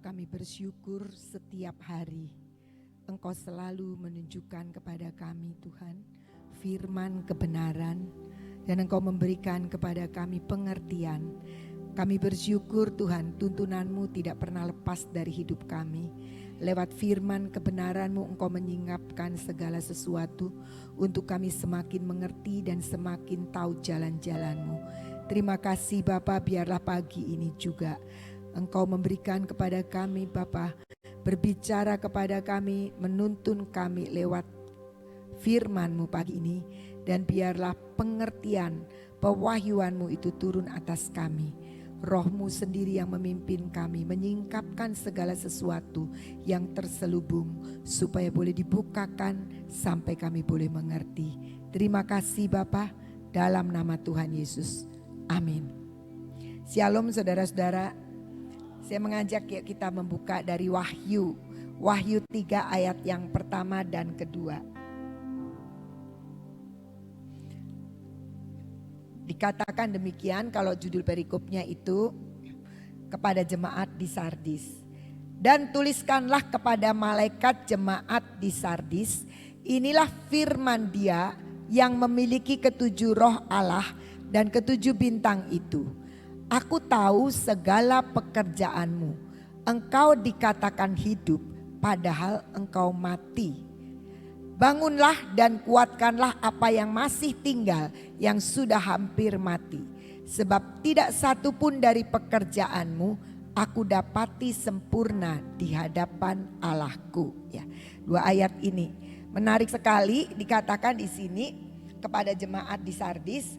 kami bersyukur setiap hari Engkau selalu menunjukkan kepada kami Tuhan firman kebenaran dan Engkau memberikan kepada kami pengertian. Kami bersyukur Tuhan, tuntunan-Mu tidak pernah lepas dari hidup kami. Lewat firman kebenaran-Mu Engkau menyingapkan segala sesuatu untuk kami semakin mengerti dan semakin tahu jalan-jalan-Mu. Terima kasih Bapa, biarlah pagi ini juga Engkau memberikan kepada kami Bapa, berbicara kepada kami, menuntun kami lewat firman-Mu pagi ini. Dan biarlah pengertian, pewahyuan-Mu itu turun atas kami. Roh-Mu sendiri yang memimpin kami, menyingkapkan segala sesuatu yang terselubung supaya boleh dibukakan sampai kami boleh mengerti. Terima kasih Bapa, dalam nama Tuhan Yesus. Amin. Shalom saudara-saudara. Saya mengajak kita membuka dari Wahyu 3 ayat yang pertama dan kedua. Dikatakan demikian kalau judul perikopnya itu kepada jemaat di Sardis. Dan tuliskanlah kepada malaikat jemaat di Sardis, inilah firman Dia yang memiliki ketujuh roh Allah dan ketujuh bintang itu. Aku tahu segala pekerjaanmu. Engkau dikatakan hidup, padahal engkau mati. Bangunlah dan kuatkanlah apa yang masih tinggal, yang sudah hampir mati. Sebab tidak satu pun dari pekerjaanmu aku dapati sempurna di hadapan Allahku. Ya, 2 ayat ini menarik sekali, dikatakan di sini kepada jemaat di Sardis.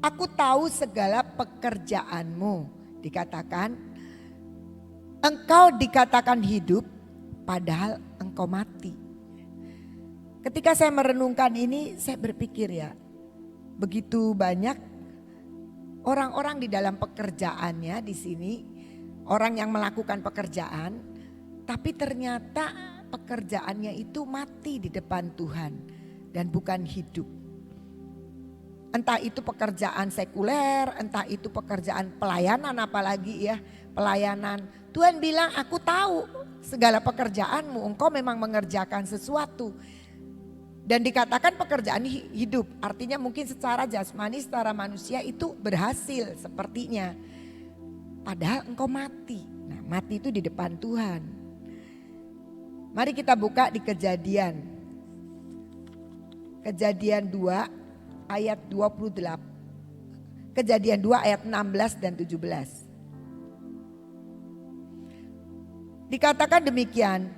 Aku tahu segala pekerjaanmu, dikatakan engkau dikatakan hidup padahal engkau mati. Ketika saya merenungkan ini saya berpikir ya, begitu banyak orang-orang di dalam pekerjaannya di sini, orang yang melakukan pekerjaan tapi ternyata pekerjaannya itu mati di depan Tuhan dan bukan hidup. Entah itu pekerjaan sekuler, entah itu pekerjaan pelayanan apalagi ya, pelayanan. Tuhan bilang aku tahu segala pekerjaanmu, engkau memang mengerjakan sesuatu. Dan dikatakan pekerjaan hidup, artinya mungkin secara jasmani, secara manusia itu berhasil sepertinya. Padahal engkau mati, nah mati itu di depan Tuhan. Mari kita buka di Kejadian 2 ayat 28. Kejadian 2 ayat 16 dan 17. Dikatakan demikian.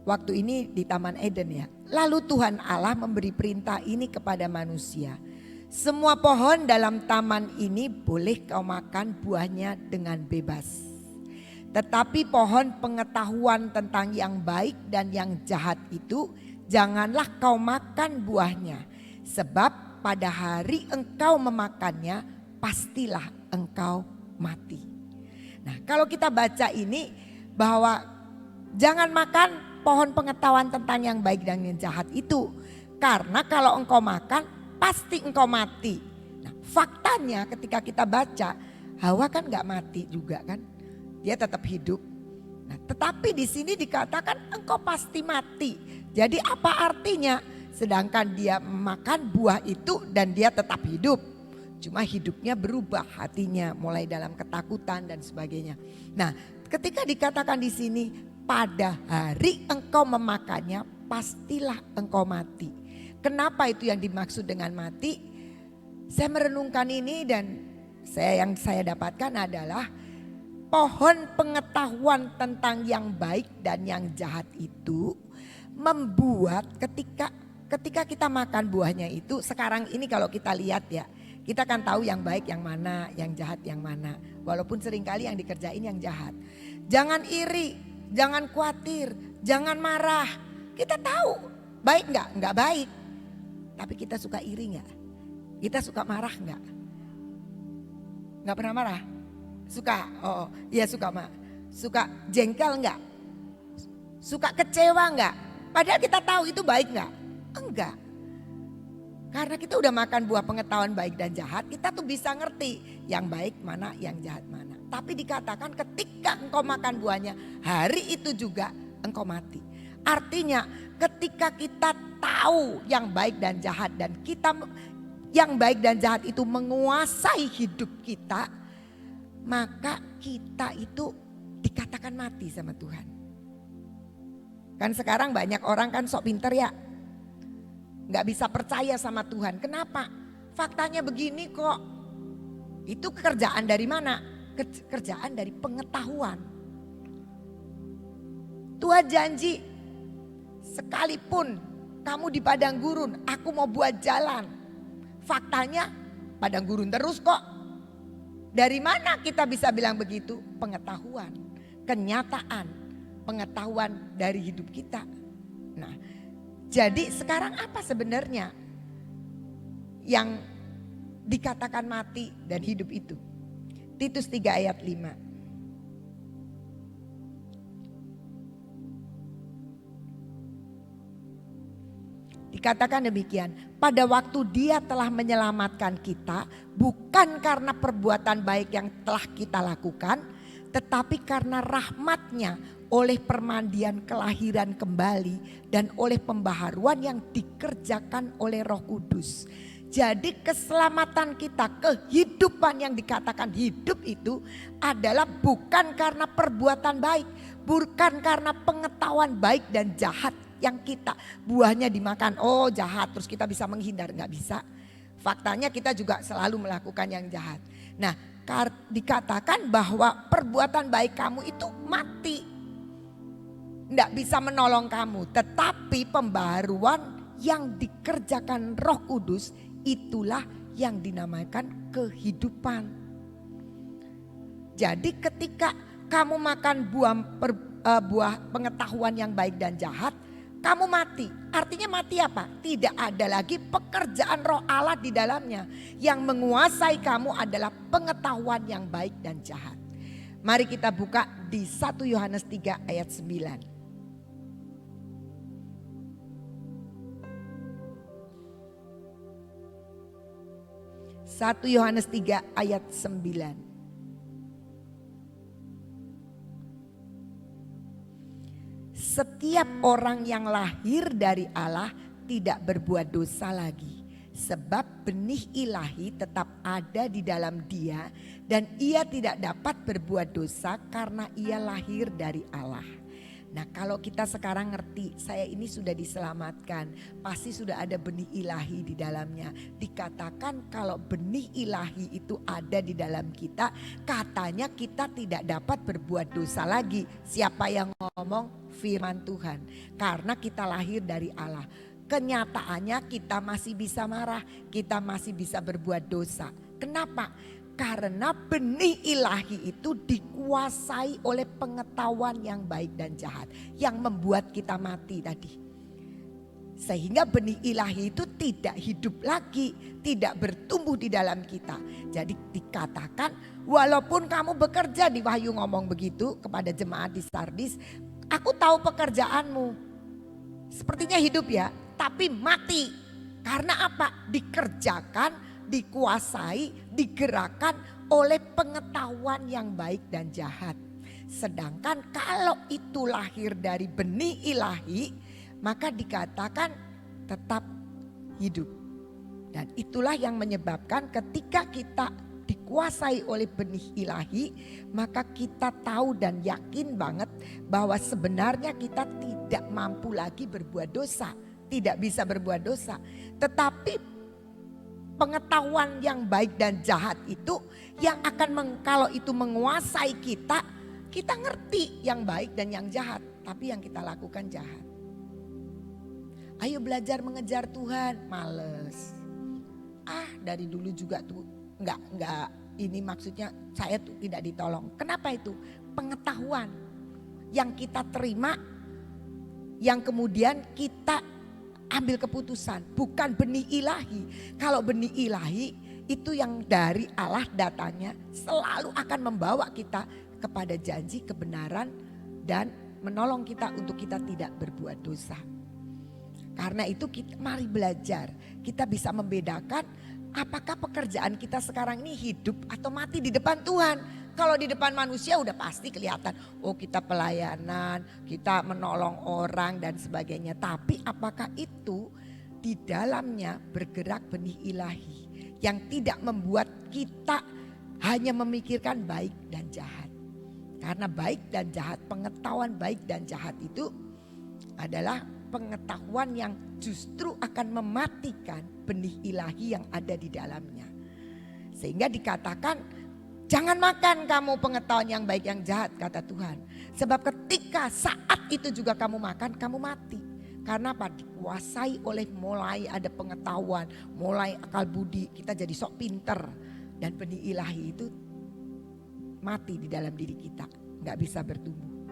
Waktu ini di Taman Eden ya. Lalu Tuhan Allah memberi perintah ini kepada manusia. Semua pohon dalam taman ini boleh kau makan buahnya dengan bebas. Tetapi pohon pengetahuan tentang yang baik dan yang jahat itu janganlah kau makan buahnya. Sebab pada hari engkau memakannya pastilah engkau mati. Nah kalau kita baca ini bahwa jangan makan pohon pengetahuan tentang yang baik dan yang jahat itu. Karena kalau engkau makan pasti engkau mati. Nah faktanya ketika kita baca Hawa kan gak mati juga kan. Dia tetap hidup. Nah tetapi di sini dikatakan engkau pasti mati. Jadi apa artinya? Sedangkan dia makan buah itu dan dia tetap hidup. Cuma hidupnya berubah hatinya mulai dalam ketakutan dan sebagainya. Nah ketika dikatakan di sini pada hari engkau memakannya pastilah engkau mati. Kenapa itu yang dimaksud dengan mati? Saya merenungkan ini dan yang saya dapatkan adalah pohon pengetahuan tentang yang baik dan yang jahat itu membuat ketika kita makan buahnya itu, sekarang ini kalau kita lihat ya, kita kan tahu yang baik yang mana, yang jahat yang mana. Walaupun seringkali yang dikerjain yang jahat. Jangan iri, jangan khawatir, jangan marah. Kita tahu baik nggak? Nggak baik. Tapi kita suka iri nggak? Kita suka marah nggak? Nggak pernah marah? Suka? Oh iya suka suka jengkel nggak? Suka kecewa nggak? Padahal kita tahu itu baik nggak? Enggak. Karena kita udah makan buah pengetahuan baik dan jahat, kita tuh bisa ngerti yang baik mana, yang jahat mana. Tapi dikatakan ketika engkau makan buahnya, hari itu juga engkau mati. Artinya ketika kita tahu yang baik dan jahat dan kita yang baik dan jahat itu menguasai hidup kita, maka kita itu dikatakan mati sama Tuhan. Kan sekarang banyak orang kan sok pinter ya, gak bisa percaya sama Tuhan. Kenapa? Faktanya begini kok. Itu kerjaan dari mana? Kerjaan dari pengetahuan. Tuhan janji, sekalipun kamu di padang gurun, aku mau buat jalan. Faktanya padang gurun terus kok. Dari mana kita bisa bilang begitu? Pengetahuan, kenyataan, pengetahuan dari hidup kita. Nah, jadi sekarang apa sebenarnya yang dikatakan mati dan hidup itu? Titus 3 ayat 5. Dikatakan demikian, pada waktu Dia telah menyelamatkan kita, bukan karena perbuatan baik yang telah kita lakukan, tetapi karena rahmat-Nya oleh permandian kelahiran kembali dan oleh pembaharuan yang dikerjakan oleh Roh Kudus. Jadi keselamatan kita, kehidupan yang dikatakan hidup itu adalah bukan karena perbuatan baik, bukan karena pengetahuan baik dan jahat yang kita buahnya dimakan. Oh jahat terus kita bisa menghindar, nggak bisa. Faktanya kita juga selalu melakukan yang jahat. Nah dikatakan bahwa perbuatan baik kamu itu mati, nggak bisa menolong kamu. Tetapi pembaharuan yang dikerjakan Roh Kudus itulah yang dinamakan kehidupan. Jadi ketika kamu makan buah pengetahuan yang baik dan jahat, kamu mati. Artinya mati apa? Tidak ada lagi pekerjaan Roh Allah di dalamnya. Yang menguasai kamu adalah pengetahuan yang baik dan jahat. Mari kita buka di 1 Yohanes 3 ayat 9. 1 Yohanes 3 ayat 9. Setiap orang yang lahir dari Allah tidak berbuat dosa lagi. Sebab benih ilahi tetap ada di dalam dia dan ia tidak dapat berbuat dosa karena ia lahir dari Allah. Nah kalau kita sekarang ngerti saya ini sudah diselamatkan, pasti sudah ada benih ilahi di dalamnya. Dikatakan kalau benih ilahi itu ada di dalam kita, katanya kita tidak dapat berbuat dosa lagi. Siapa yang ngomong? Firman Tuhan. Karena kita lahir dari Allah. Kenyataannya kita masih bisa marah, kita masih bisa berbuat dosa. Kenapa? Karena benih ilahi itu dikuasai oleh pengetahuan yang baik dan jahat. Yang membuat kita mati tadi. Sehingga benih ilahi itu tidak hidup lagi. Tidak bertumbuh di dalam kita. Jadi dikatakan walaupun kamu bekerja, di Wahyu ngomong begitu kepada jemaat di Sardis. Aku tahu pekerjaanmu. Sepertinya hidup ya, tapi mati. Karena apa? Dikerjakan, dikuasai, digerakkan oleh pengetahuan yang baik dan jahat. Sedangkan kalau itu lahir dari benih ilahi, maka dikatakan tetap hidup. Dan itulah yang menyebabkan ketika kita dikuasai oleh benih ilahi, maka kita tahu dan yakin banget bahwa sebenarnya kita tidak mampu lagi berbuat dosa. Tidak bisa berbuat dosa. Tetapi pengetahuan yang baik dan jahat itu yang akan kalau itu menguasai kita, kita ngerti yang baik dan yang jahat, tapi yang kita lakukan jahat. Ayo belajar mengejar Tuhan, males. Dari dulu juga tuh enggak ini maksudnya saya tuh tidak ditolong. Kenapa itu? Pengetahuan yang kita terima, yang kemudian kita ambil keputusan, bukan benih ilahi. Kalau benih ilahi itu yang dari Allah datanya selalu akan membawa kita kepada janji kebenaran dan menolong kita untuk kita tidak berbuat dosa. Karena itu mari belajar, kita bisa membedakan apakah pekerjaan kita sekarang ini hidup atau mati di depan Tuhan. Kalau di depan manusia udah pasti kelihatan, oh kita pelayanan, kita menolong orang dan sebagainya. Tapi apakah itu di dalamnya bergerak benih ilahi yang tidak membuat kita hanya memikirkan baik dan jahat. Karena baik dan jahat, pengetahuan baik dan jahat itu adalah pengetahuan yang justru akan mematikan benih ilahi yang ada di dalamnya. Sehingga dikatakan jangan makan kamu pengetahuan yang baik yang jahat, kata Tuhan. Sebab ketika saat itu juga kamu makan, kamu mati. Karena apa? Dikuasai oleh mulai ada pengetahuan, mulai akal budi, kita jadi sok pinter. Dan benih ilahi itu mati di dalam diri kita, gak bisa bertumbuh.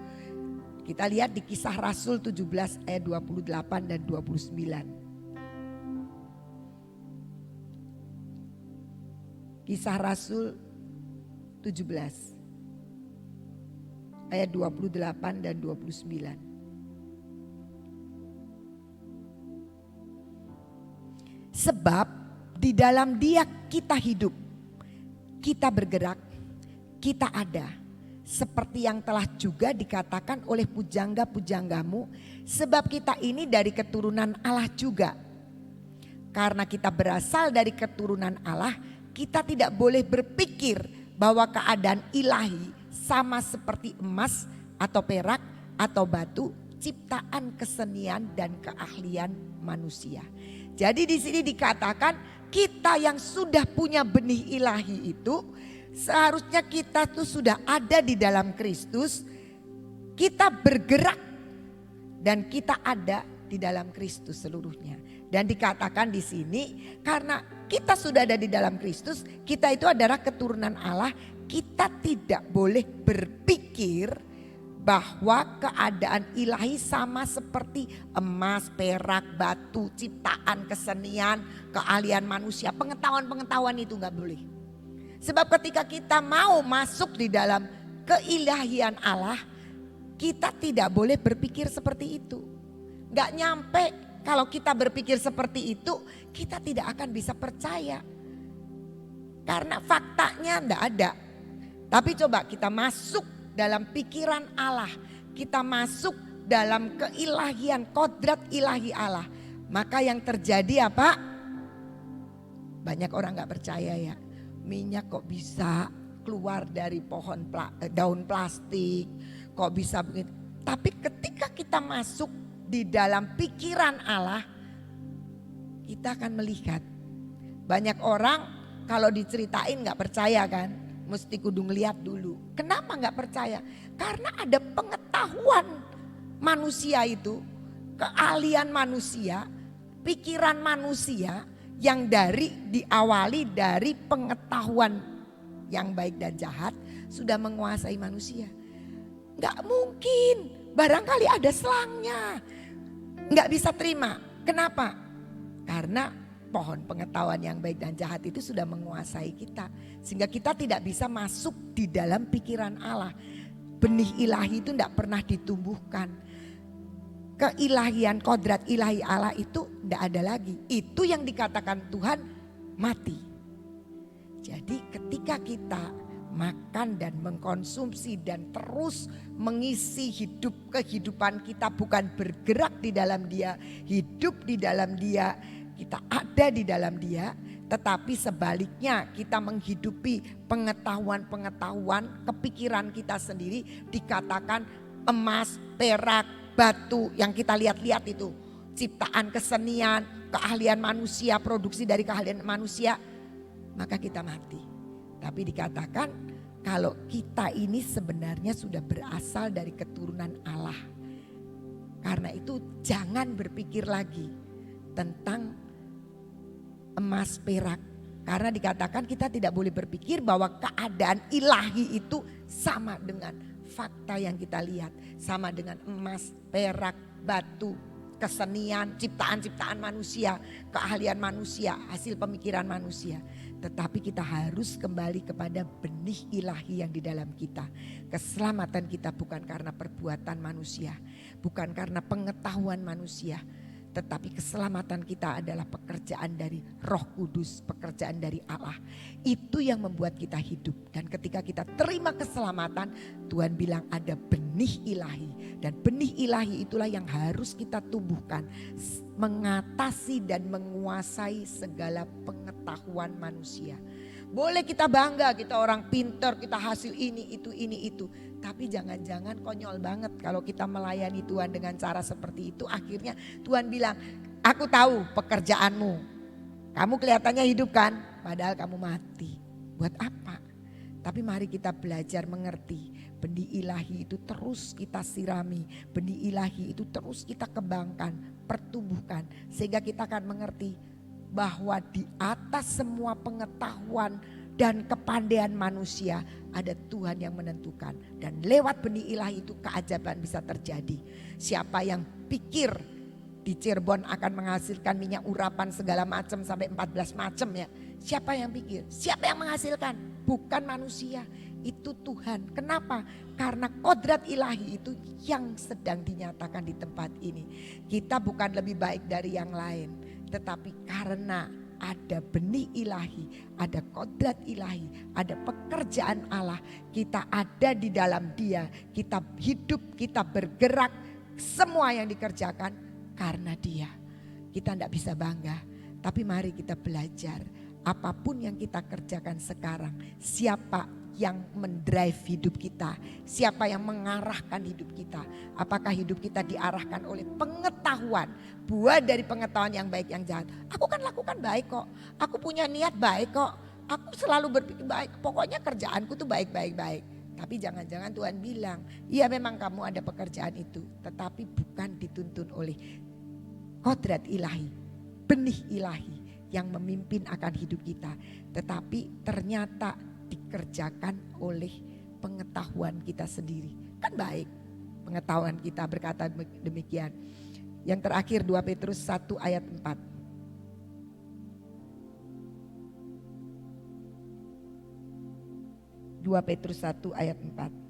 Kita lihat di Kisah Rasul 17 ayat 28 dan 29. Kisah Rasul 17 ayat 28 dan 29. Sebab di dalam Dia kita hidup, kita bergerak, kita ada. Seperti yang telah juga dikatakan oleh pujangga-pujanggamu, sebab kita ini dari keturunan Allah juga. Karena kita berasal dari keturunan Allah, kita tidak boleh berpikir bahwa keadaan ilahi sama seperti emas atau perak atau batu, ciptaan kesenian dan keahlian manusia. Jadi di sini dikatakan kita yang sudah punya benih ilahi itu seharusnya kita tuh sudah ada di dalam Kristus. Kita bergerak dan kita ada di dalam Kristus seluruhnya. Dan dikatakan di sini karena kita sudah ada di dalam Kristus, kita itu adalah keturunan Allah, kita tidak boleh berpikir bahwa keadaan ilahi sama seperti emas, perak, batu, ciptaan, kesenian, keahlian manusia. Pengetahuan-pengetahuan itu gak boleh. Sebab ketika kita mau masuk di dalam keilahian Allah, kita tidak boleh berpikir seperti itu. Gak nyampe kalau kita berpikir seperti itu, kita tidak akan bisa percaya. Karena faktanya gak ada. Tapi coba kita masuk dalam pikiran Allah, kita masuk dalam keilahian, kodrat ilahi Allah. Maka yang terjadi apa? Banyak orang gak percaya ya. Minyak kok bisa keluar dari pohon daun plastik, kok bisa begitu. Tapi ketika kita masuk di dalam pikiran Allah, kita akan melihat. Banyak orang kalau diceritain gak percaya kan. Mesti kudu ngeliat dulu. Kenapa gak percaya? Karena ada pengetahuan manusia itu, keahlian manusia, pikiran manusia yang diawali dari pengetahuan yang baik dan jahat sudah menguasai manusia. Gak mungkin, barangkali ada selangnya. Gak bisa terima. Kenapa? Karena pohon pengetahuan yang baik dan jahat itu sudah menguasai kita. Sehingga kita tidak bisa masuk di dalam pikiran Allah. Benih ilahi itu tidak pernah ditumbuhkan. Keilahian, kodrat ilahi Allah itu tidak ada lagi. Itu yang dikatakan Tuhan mati. Jadi ketika kita makan dan mengkonsumsi dan terus mengisi kehidupan kita, bukan bergerak di dalam Dia, hidup di dalam Dia, kita ada di dalam Dia, tetapi sebaliknya kita menghidupi pengetahuan-pengetahuan kepikiran kita sendiri, dikatakan emas, perak, batu yang kita lihat-lihat itu, ciptaan kesenian, keahlian manusia, produksi dari keahlian manusia, maka kita mati. Tapi dikatakan kalau kita ini sebenarnya sudah berasal dari keturunan Allah. Karena itu jangan berpikir lagi tentang emas, perak. Karena dikatakan kita tidak boleh berpikir bahwa keadaan ilahi itu sama dengan fakta yang kita lihat. Sama dengan emas, perak, batu, kesenian, ciptaan-ciptaan manusia, keahlian manusia, hasil pemikiran manusia. Tetapi kita harus kembali kepada benih ilahi yang di dalam kita. Keselamatan kita bukan karena perbuatan manusia, bukan karena pengetahuan manusia, Tetapi keselamatan kita adalah pekerjaan dari Roh Kudus, pekerjaan dari Allah. Itu yang membuat kita hidup. Dan ketika kita terima keselamatan, Tuhan bilang ada benih ilahi. Dan benih ilahi itulah yang harus kita tumbuhkan. Mengatasi dan menguasai segala pengetahuan manusia. Boleh kita bangga, kita orang pintar, kita hasil ini, itu. Tapi jangan-jangan konyol banget kalau kita melayani Tuhan dengan cara seperti itu. Akhirnya Tuhan bilang, aku tahu pekerjaanmu. Kamu kelihatannya hidup kan, padahal kamu mati. Buat apa? Tapi mari kita belajar mengerti. Benih ilahi itu terus kita sirami. Benih ilahi itu terus kita kembangkan, pertumbuhkan. Sehingga kita akan mengerti bahwa di atas semua pengetahuan dan kepandaian manusia ada Tuhan yang menentukan. Dan lewat benih ilahi itu keajaiban bisa terjadi. Siapa yang pikir di Cirebon akan menghasilkan minyak urapan segala macam sampai 14 macam ya. Siapa yang pikir? Siapa yang menghasilkan? Bukan manusia, itu Tuhan. Kenapa? Karena kodrat ilahi itu yang sedang dinyatakan di tempat ini. Kita bukan lebih baik dari yang lain, tetapi karena ada benih ilahi, ada kodrat ilahi, ada pekerjaan Allah. Kita ada di dalam Dia, kita hidup, kita bergerak, semua yang dikerjakan karena Dia. Kita tidak bisa bangga, tapi mari kita belajar. Apapun yang kita kerjakan sekarang, siapa yang mendrive hidup kita, siapa yang mengarahkan hidup kita. Apakah hidup kita diarahkan oleh pengetahuan, buah dari pengetahuan yang baik yang jahat. Aku kan lakukan baik kok, aku punya niat baik kok, aku selalu berpikir baik, pokoknya kerjaanku tuh baik. Tapi jangan-jangan Tuhan bilang, iya memang kamu ada pekerjaan itu, tetapi bukan dituntun oleh kodrat ilahi, benih ilahi yang memimpin akan hidup kita. Tetapi ternyata dikerjakan oleh pengetahuan kita sendiri. Kan baik pengetahuan kita berkata demikian. Yang terakhir 2 Petrus 1 ayat 4. 2 Petrus 1 ayat 4.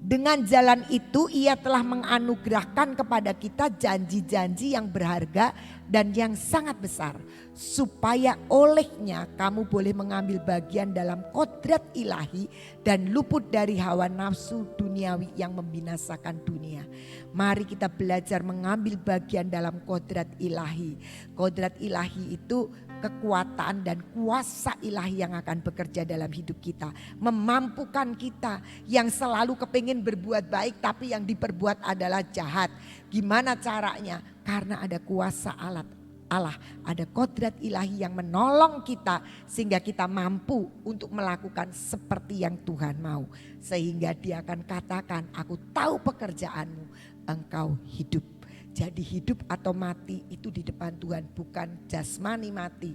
Dengan jalan itu ia telah menganugerahkan kepada kita janji-janji yang berharga dan yang sangat besar. Supaya olehnya kamu boleh mengambil bagian dalam kodrat ilahi dan luput dari hawa nafsu duniawi yang membinasakan dunia. Mari kita belajar mengambil bagian dalam kodrat ilahi. Kodrat ilahi itu kekuatan dan kuasa ilahi yang akan bekerja dalam hidup kita. Memampukan kita yang selalu kepingin berbuat baik tapi yang diperbuat adalah jahat. Gimana caranya? Karena ada kuasa Allah, ada kodrat ilahi yang menolong kita sehingga kita mampu untuk melakukan seperti yang Tuhan mau. Sehingga Dia akan katakan, aku tahu pekerjaanmu, engkau hidup. Jadi hidup atau mati itu di depan Tuhan bukan jasmani mati,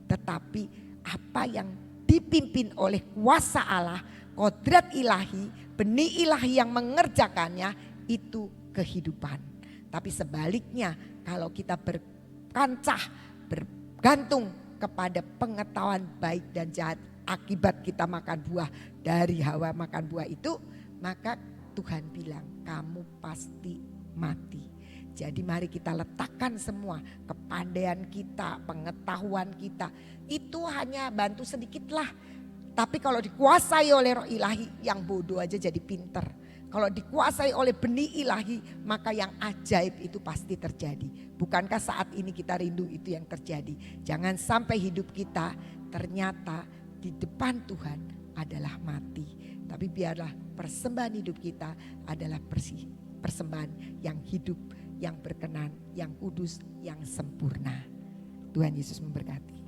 tetapi apa yang dipimpin oleh kuasa Allah, kodrat ilahi, benih ilahi yang mengerjakannya itu kehidupan. Tapi sebaliknya kalau kita berkancah, bergantung kepada pengetahuan baik dan jahat akibat kita makan buah dari hawa makan buah itu, maka Tuhan bilang kamu pasti mati. Jadi mari kita letakkan semua kepandaian kita, pengetahuan kita. Itu hanya bantu sedikit lah. Tapi kalau dikuasai oleh roh ilahi, yang bodoh aja jadi pinter. Kalau dikuasai oleh benih ilahi, maka yang ajaib itu pasti terjadi. Bukankah saat ini kita rindu itu yang terjadi? Jangan sampai hidup kita ternyata di depan Tuhan adalah mati. Tapi biarlah persembahan hidup kita adalah persembahan yang hidup, yang berkenan, yang kudus, yang sempurna. Tuhan Yesus memberkati.